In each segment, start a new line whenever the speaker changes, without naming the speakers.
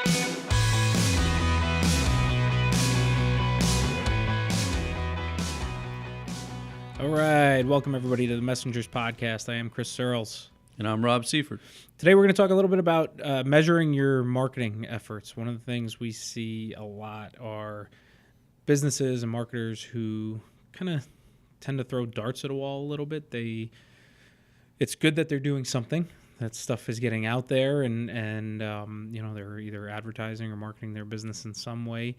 All right, welcome everybody to the Messengers Podcast. I am Chris Searles.
And I'm Rob Seifert.
Today we're going to talk a little bit about measuring your marketing efforts. One of the things we see a lot are businesses and marketers who kind of tend to throw darts at a wall a little bit. It's good that they're doing something. That stuff is getting out there, and they're either advertising or marketing their business in some way.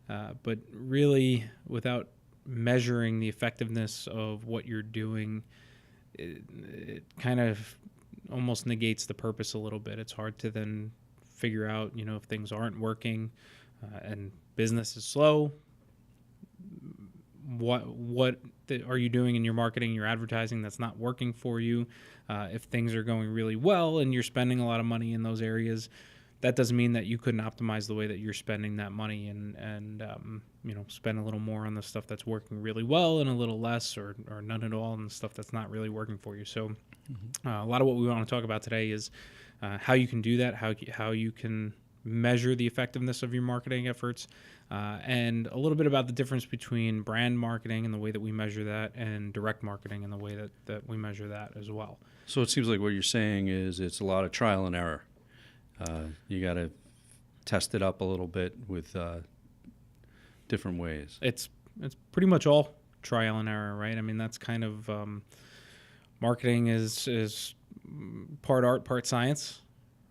But really, without measuring the effectiveness of what you're doing, it kind of almost negates the purpose a little bit. It's hard to then figure out, if things aren't working and business is slow. What are you doing in your marketing, your advertising that's not working for you? If things are going really well and you're spending a lot of money in those areas, that doesn't mean that you couldn't optimize the way that you're spending that money and spend a little more on the stuff that's working really well and a little less or none at all on the stuff that's not really working for you. So a lot of what we want to talk about today is how you can do that, how you can measure the effectiveness of your marketing efforts, and a little bit about the difference between brand marketing and the way that we measure that and direct marketing and the way that we measure that as well.
So it seems like what you're saying is it's a lot of trial and error. You got to test it up a little bit with different ways.
It's pretty much all trial and error, right? I mean, that's kind of marketing is part art, part science,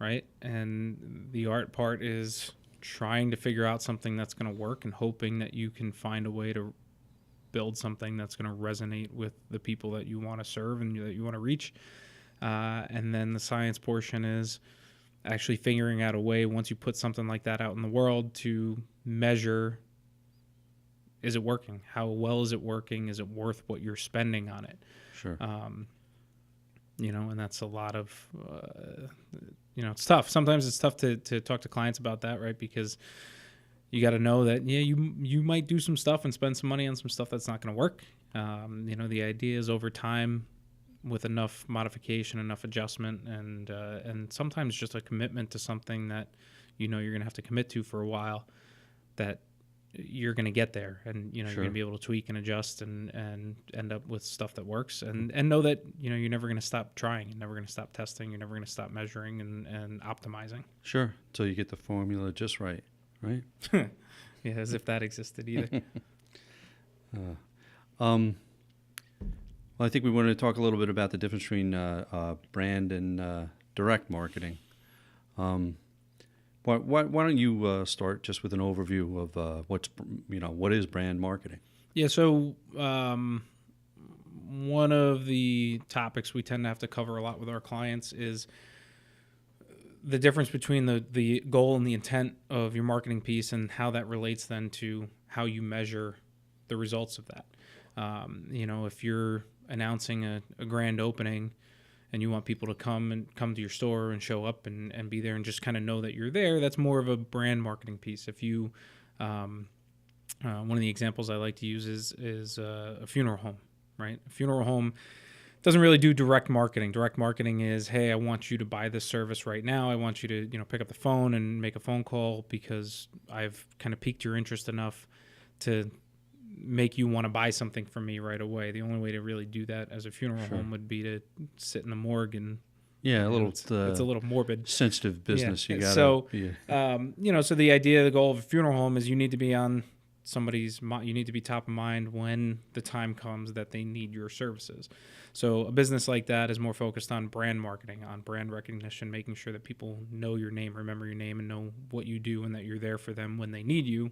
right? And the art part is trying to figure out something that's going to work and hoping that you can find a way to build something that's going to resonate with the people that you want to serve and that you want to reach. And then the science portion is actually figuring out a way, once you put something like that out in the world, to measure, is it working? How well is it working? Is it worth what you're spending on it?
Sure.
And that's a lot of, it's tough. Sometimes it's tough to talk to clients about that, right? Because you got to know that, you might do some stuff and spend some money on some stuff that's not going to work. The idea is over time, with enough modification, enough adjustment, and sometimes just a commitment to something that you're going to have to commit to for a while, that you're going to get there, and
Sure.
You're going to be able to tweak and adjust and end up with stuff that works, and know that you're never going to stop trying, you're never going to stop testing, you're never going to stop measuring and optimizing.
Sure, until you get the formula just right?
Yeah, as if that existed either.
Well, I think we wanted to talk a little bit about the difference between brand and direct marketing. Why don't you start just with an overview of what is brand marketing? Yeah.
So one of the topics we tend to have to cover a lot with our clients is the difference between the goal and the intent of your marketing piece and how that relates then to how you measure the results of that. If you're announcing a grand opening and you want people to come to your store and show up and be there and just kind of know that you're there, that's more of a brand marketing piece. If you, one of the examples I like to use is a funeral home, right? A funeral home doesn't really do direct marketing. Direct marketing is, hey, I want you to buy this service right now. I want you to, pick up the phone and make a phone call because I've kind of piqued your interest enough to make you want to buy something from me right away. The only way to really do that as a funeral
Sure.
home would be to sit in the morgue and it's a little morbid,
sensitive business.
Yeah.
You gotta
so the idea, the goal of a funeral home is you need to be on somebody's, you need to be top of mind when the time comes that they need your services. So a business like that is more focused on brand marketing, on brand recognition, making sure that people know your name, remember your name, and know what you do and that you're there for them when they need you.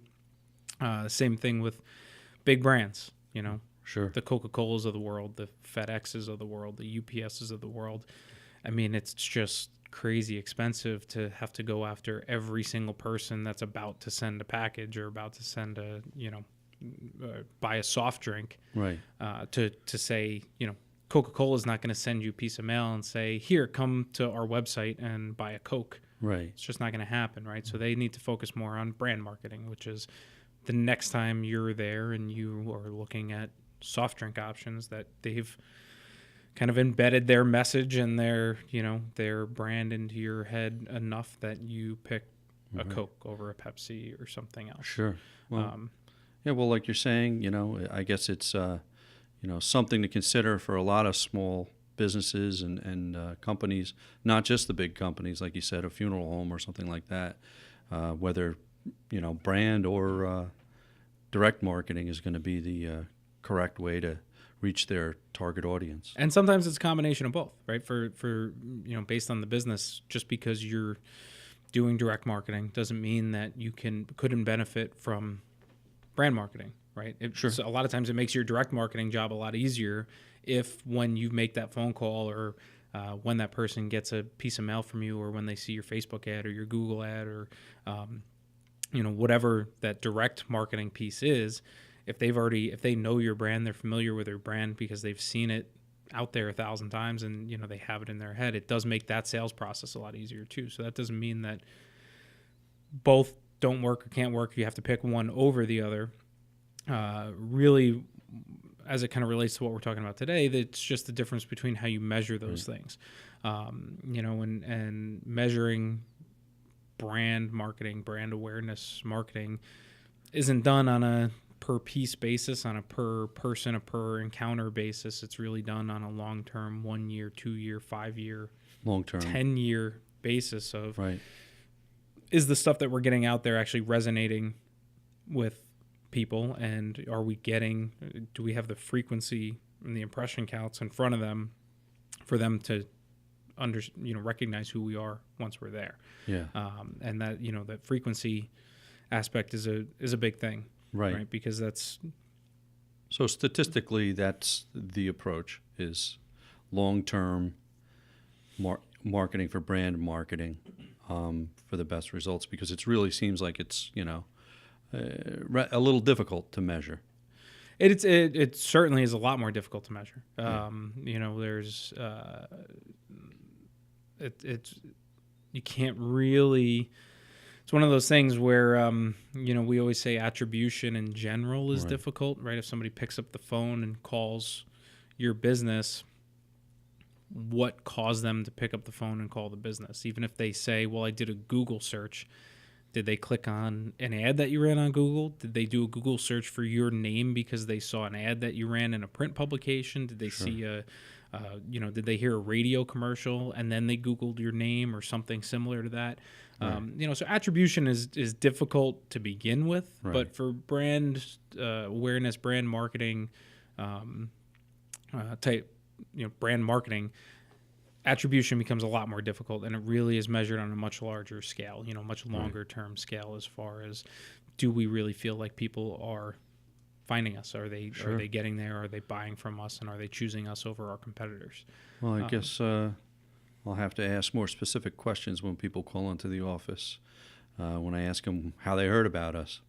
Same thing with big brands,
Sure.
The Coca-Colas of the world, the FedExes of the world, the UPSs of the world. I mean, it's just crazy expensive to have to go after every single person that's about to send a package or about to send buy a soft drink.
Right.
To say, Coca-Cola is not going to send you a piece of mail and say, here, come to our website and buy a Coke.
Right.
It's just not going to happen, right? So they need to focus more on brand marketing, which is the next time you're there and you are looking at soft drink options, that they've kind of embedded their message and their brand into your head enough that you pick a Coke over a Pepsi or something else.
Sure. Well,
Um,
yeah. Well, like you're saying, I guess it's something to consider for a lot of small businesses and companies, not just the big companies, like you said, a funeral home or something like that. Whether brand or direct marketing is going to be the correct way to reach their target audience.
and sometimes it's a combination of both, right? For based on the business, just because you're doing direct marketing doesn't mean that you couldn't benefit from brand marketing, right?
Sure.
So a lot of times it makes your direct marketing job a lot easier if when you make that phone call or when that person gets a piece of mail from you or when they see your Facebook ad or your Google ad or whatever that direct marketing piece is. If they know your brand, they're familiar with your brand because they've seen it out there 1,000 times and they have it in their head, it does make that sales process a lot easier too. So that doesn't mean that both don't work or can't work. You have to pick one over the other. Really, as it kind of relates to what we're talking about today, that's just the difference between how you measure those things. And measuring brand marketing, brand awareness marketing isn't done on a per piece basis, on a per person, a per encounter basis. It's really done on a long-term 1 year, 2 year, 5 year,
long-term
10-year basis of
right.
Is the stuff that we're getting out there actually resonating with people, and do we have the frequency and the impression counts in front of them for them to recognize who we are once we're there.
Yeah.
And that that frequency aspect is a big thing, right? Because that's
so statistically that's the approach is long-term marketing for brand marketing for the best results, because it really seems like it's a little difficult to measure.
It certainly is a lot more difficult to measure. There's you can't really. It's one of those things where we always say attribution in general is difficult, right? If somebody picks up the phone and calls your business, what caused them to pick up the phone and call the business? Even if they say, "Well, I did a Google search." Did they click on an ad that you ran on Google? Did they do a Google search for your name because they saw an ad that you ran in a print publication? Did they see did they hear a radio commercial and then they Googled your name or something similar to that? So attribution is difficult to begin with, but for brand awareness, brand marketing type, brand marketing, attribution becomes a lot more difficult, and it really is measured on a much larger scale, much longer term scale, as far as do we really feel like people are finding us? Are they getting there? Are they buying from us? And are they choosing us over our competitors?
Well, I guess I'll have to ask more specific questions when people call into the office. When I ask them how they heard about us,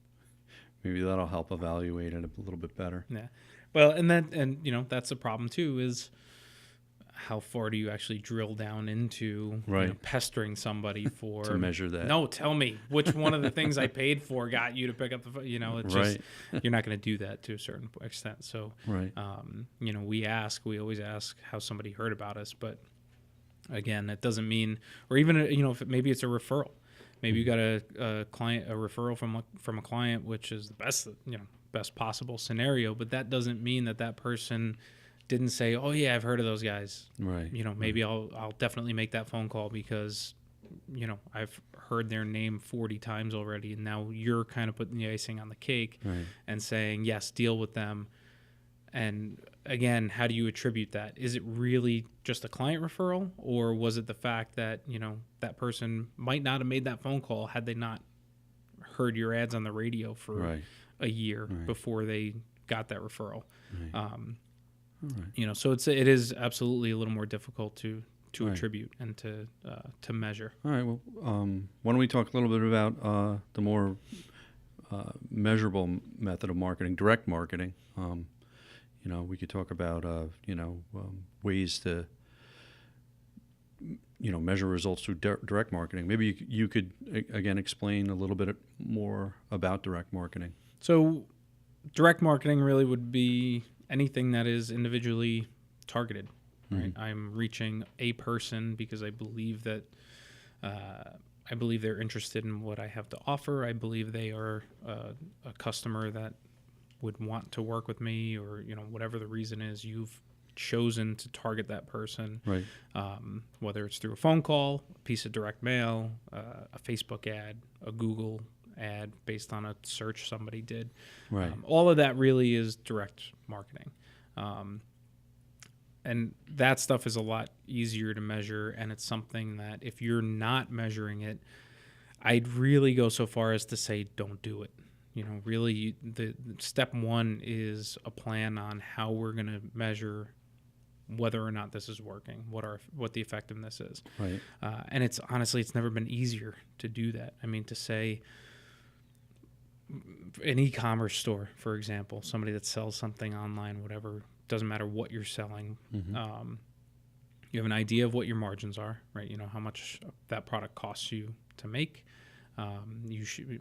maybe that'll help evaluate it a little bit better.
Yeah. Well, and that's the problem too, is how far do you actually drill down into pestering somebody for
to measure that?
No, tell me which one of the things I paid for got you to pick up the phone. It's just you're not going to do that to a certain extent. So we always ask how somebody heard about us, but again, that doesn't mean, or even if maybe it's a referral. Maybe you got a referral from a client, which is the best possible scenario, but that doesn't mean that person didn't say, "Oh yeah, I've heard of those guys."
Right.
Maybe I'll definitely make that phone call because I've heard their name 40 times already, and now you're kind of putting the icing on the cake and saying, "Yes, deal with them." And again, how do you attribute that? Is it really just a client referral, or was it the fact that that person might not have made that phone call had they not heard your ads on the radio for a year before they got that referral? So it is absolutely a little more difficult to attribute and to measure.
All right. Well, why don't we talk a little bit about the more measurable method of marketing, direct marketing? We could talk about ways to measure results through direct marketing. Maybe you could again explain a little bit more about direct marketing.
So, direct marketing really would be anything that is individually targeted, right? I'm reaching a person because I believe that I believe they're interested in what I have to offer. I believe they are a customer that would want to work with me, or whatever the reason is, you've chosen to target that person,
Right.
whether it's through a phone call, a piece of direct mail, a Facebook ad, a Google ad based on a search somebody did.
Right.
All of that really is direct marketing. And that stuff is a lot easier to measure, and it's something that if you're not measuring it, I'd really go so far as to say don't do it. Really, the step one is a plan on how we're going to measure whether or not this is working, what the effectiveness is.
Right.
And it's honestly, it's never been easier to do that. I mean, to say an e-commerce store, for example, somebody that sells something online, whatever, doesn't matter what you're selling.
Mm-hmm.
You have an idea of what your margins are, right? How much that product costs you to make. You should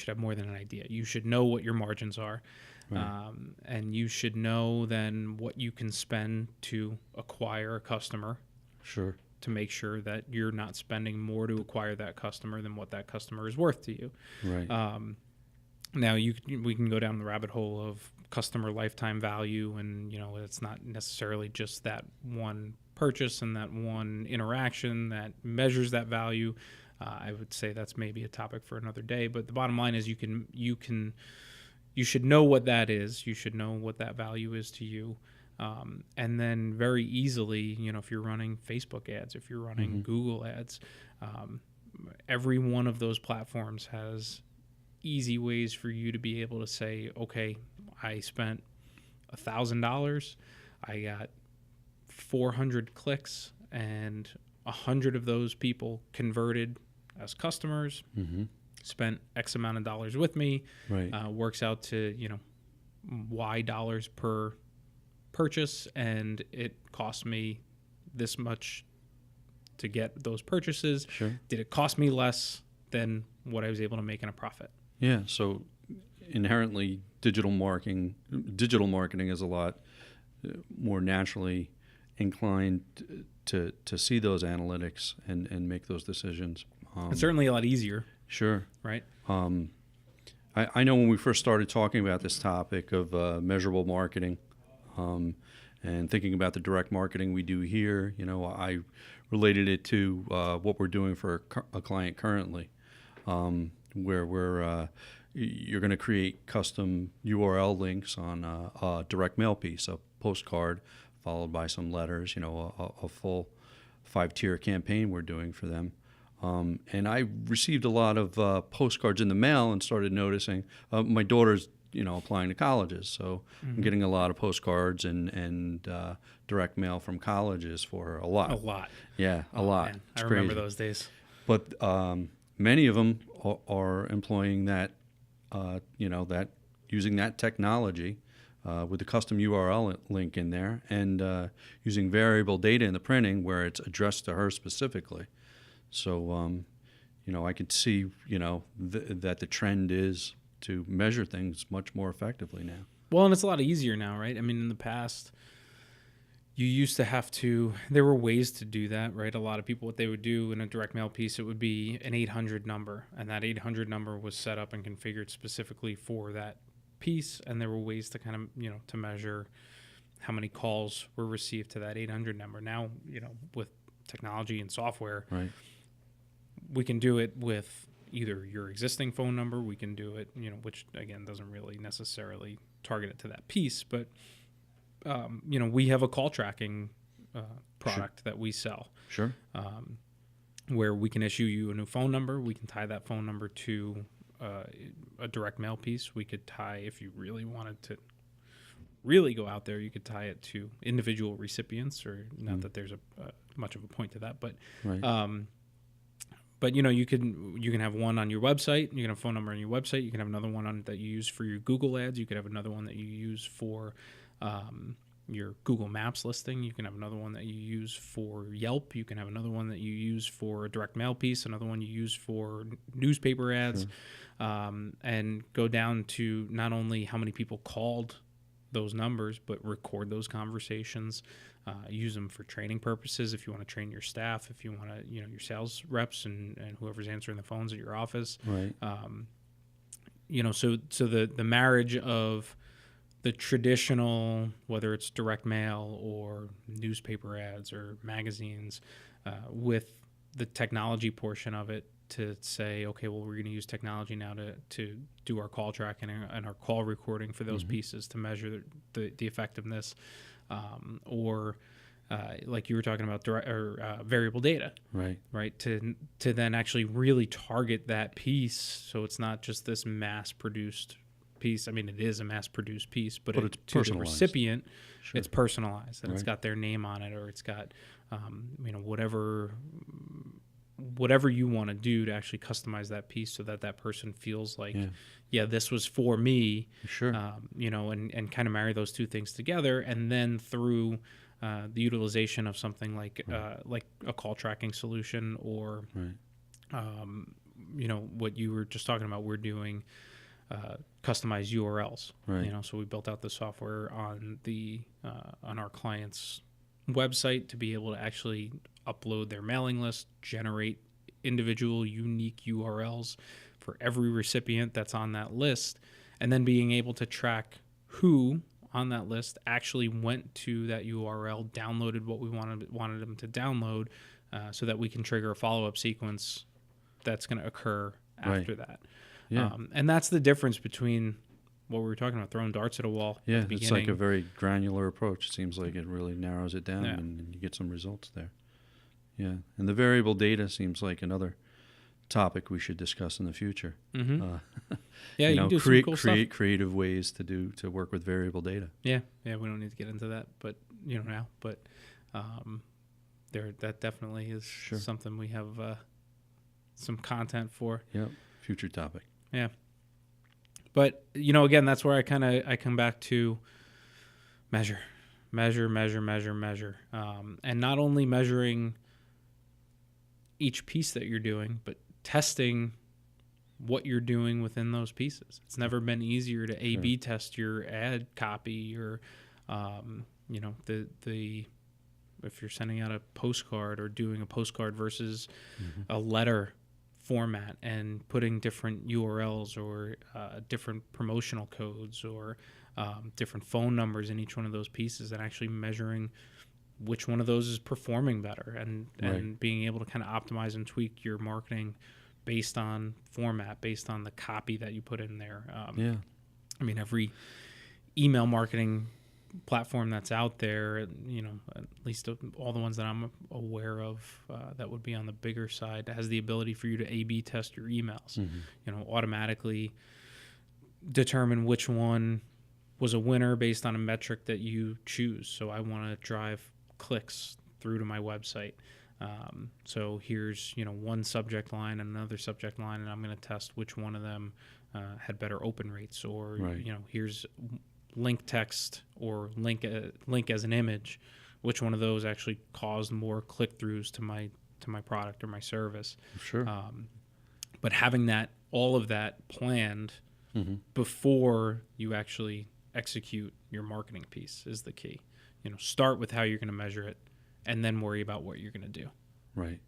have more than an idea. You should know what your margins are. Right. And you should know then what you can spend to acquire a customer.
Sure.
To make sure that you're not spending more to acquire that customer than what that customer is worth to you.
Right.
Now we can go down the rabbit hole of customer lifetime value, and it's not necessarily just that one purchase and that one interaction that measures that value. I would say that's maybe a topic for another day, but the bottom line is you should know what that is. You should know what that value is to you. And then very easily, if you're running Facebook ads, if you're running
mm-hmm.
Google ads, every one of those platforms has easy ways for you to be able to say, okay, I spent $1,000, I got 400 clicks, and 100 of those people converted as customers,
mm-hmm.
spent X amount of dollars with me.
Right.
Works out to Y dollars per purchase, and it cost me this much to get those purchases.
Sure.
Did it cost me less than what I was able to make in a profit?
Yeah. So inherently, digital marketing is a lot more naturally inclined to see those analytics and make those decisions.
It's certainly a lot easier.
Sure.
Right.
I know when we first started talking about this topic of measurable marketing, and thinking about the direct marketing we do here, I related it to what we're doing for a client currently, where you're going to create custom URL links on a direct mail piece, a postcard, followed by some letters, a full 5-tier campaign we're doing for them. And I received a lot of postcards in the mail and started noticing my daughter's applying to colleges. So mm-hmm. I'm getting a lot of postcards and direct mail from colleges for a lot.
A lot.
Yeah, a lot.
Man. I remember those days.
But many of them are employing that, that using that technology with the custom URL link in there, and using variable data in the printing where it's addressed to her specifically. So, I could see, that the trend is to measure things much more effectively now.
Well, and it's a lot easier now, right? I mean, in the past, you used to have to, there were ways to do that, right? A lot of people, what they would do in a direct mail piece, it would be an 800 number, and that 800 number was set up and configured specifically for that piece, and there were ways to kind of, to measure how many calls were received to that 800 number. Now, with technology and software,
right,
we can do it with either your existing phone number, we can do it, which again doesn't really necessarily target it to that piece, but we have a call tracking product that we sell.
Sure.
Where we can issue you a new phone number, we can tie that phone number to a direct mail piece. We could tie, if you really wanted to really go out there, you could tie it to individual recipients, or not that there's a much of a point to that, but
right.
But you can have one on your website. You can have a phone number on your website. You can have another one that you use for your Google ads. You could have another one that you use for your Google Maps listing. You can have another one that you use for Yelp. You can have another one that you use for a direct mail piece. Another one you use for newspaper ads, and go down to not only how many people called those numbers, but record those conversations. use them for training purposes. If you want to train your staff, if you want to, your sales reps and whoever's answering the phones at your office.
Right.
So the marriage of the traditional, whether it's direct mail or newspaper ads or magazines, with the technology portion of it, to say, okay, well, we're going to use technology now to do our call tracking and our call recording for those pieces to measure the effectiveness, or like you were talking about, variable data, right? To then actually really target that piece, so it's not just this mass-produced piece. I mean, it is a mass-produced piece, but
it's
to the
personalized.
recipient,
Sure.
it's personalized, and
Right.
it's got their name on it, or it's got, whatever you want to do to actually customize that piece so that that person feels like, yeah, this was for me.
Sure.
And kind of marry those two things together, and then through the utilization of something like a call tracking solution, or what you were just talking about, we're doing customized URLs.
Right.
So we built out the software on on our clients' website to be able to actually upload their mailing list, generate individual unique URLs for every recipient that's on that list, and then being able to track who on that list actually went to that URL, downloaded what we wanted them to download, so that we can trigger a follow-up sequence that's going to occur after that.
Yeah.
And that's the difference between what we were talking about, throwing darts at a wall.
Yeah,
at the
it's like a
beginning.
very granular approach. It seems like it really narrows it down, and you get some results there. Yeah, and the variable data seems like another topic we should discuss in the future.
Mm-hmm. Yeah, you can do
create
some cool stuff.
creative ways to work with variable data.
Yeah, we don't need to get into that, but now. But that definitely is something we have some content for.
Yep, future topic.
Yeah. But, again, that's where I come back to measure. And not only measuring each piece that you're doing, but testing what you're doing within those pieces. It's never been easier to A/B test your ad copy, or, if you're sending out a postcard or doing a postcard versus a letter format, and putting different URLs or different promotional codes, or different phone numbers in each one of those pieces, and actually measuring which one of those is performing better, and being able to kind of optimize and tweak your marketing based on format, based on the copy that you put in there. I mean, every email marketing platform that's out there, at least all the ones that I'm aware of, that would be on the bigger side, has the ability for you to A/B test your emails. Automatically determine which one was a winner based on a metric that you choose. So I want to drive clicks through to my website. So here's one subject line and another subject line, and I'm going to test which one of them had better open rates, or here's link text or link as an image, which one of those actually caused more click-throughs to my product or my service.
Sure.
But having all of that planned before you actually execute your marketing piece is the key. Start with how you're going to measure it, and then worry about what you're going to do.
Right.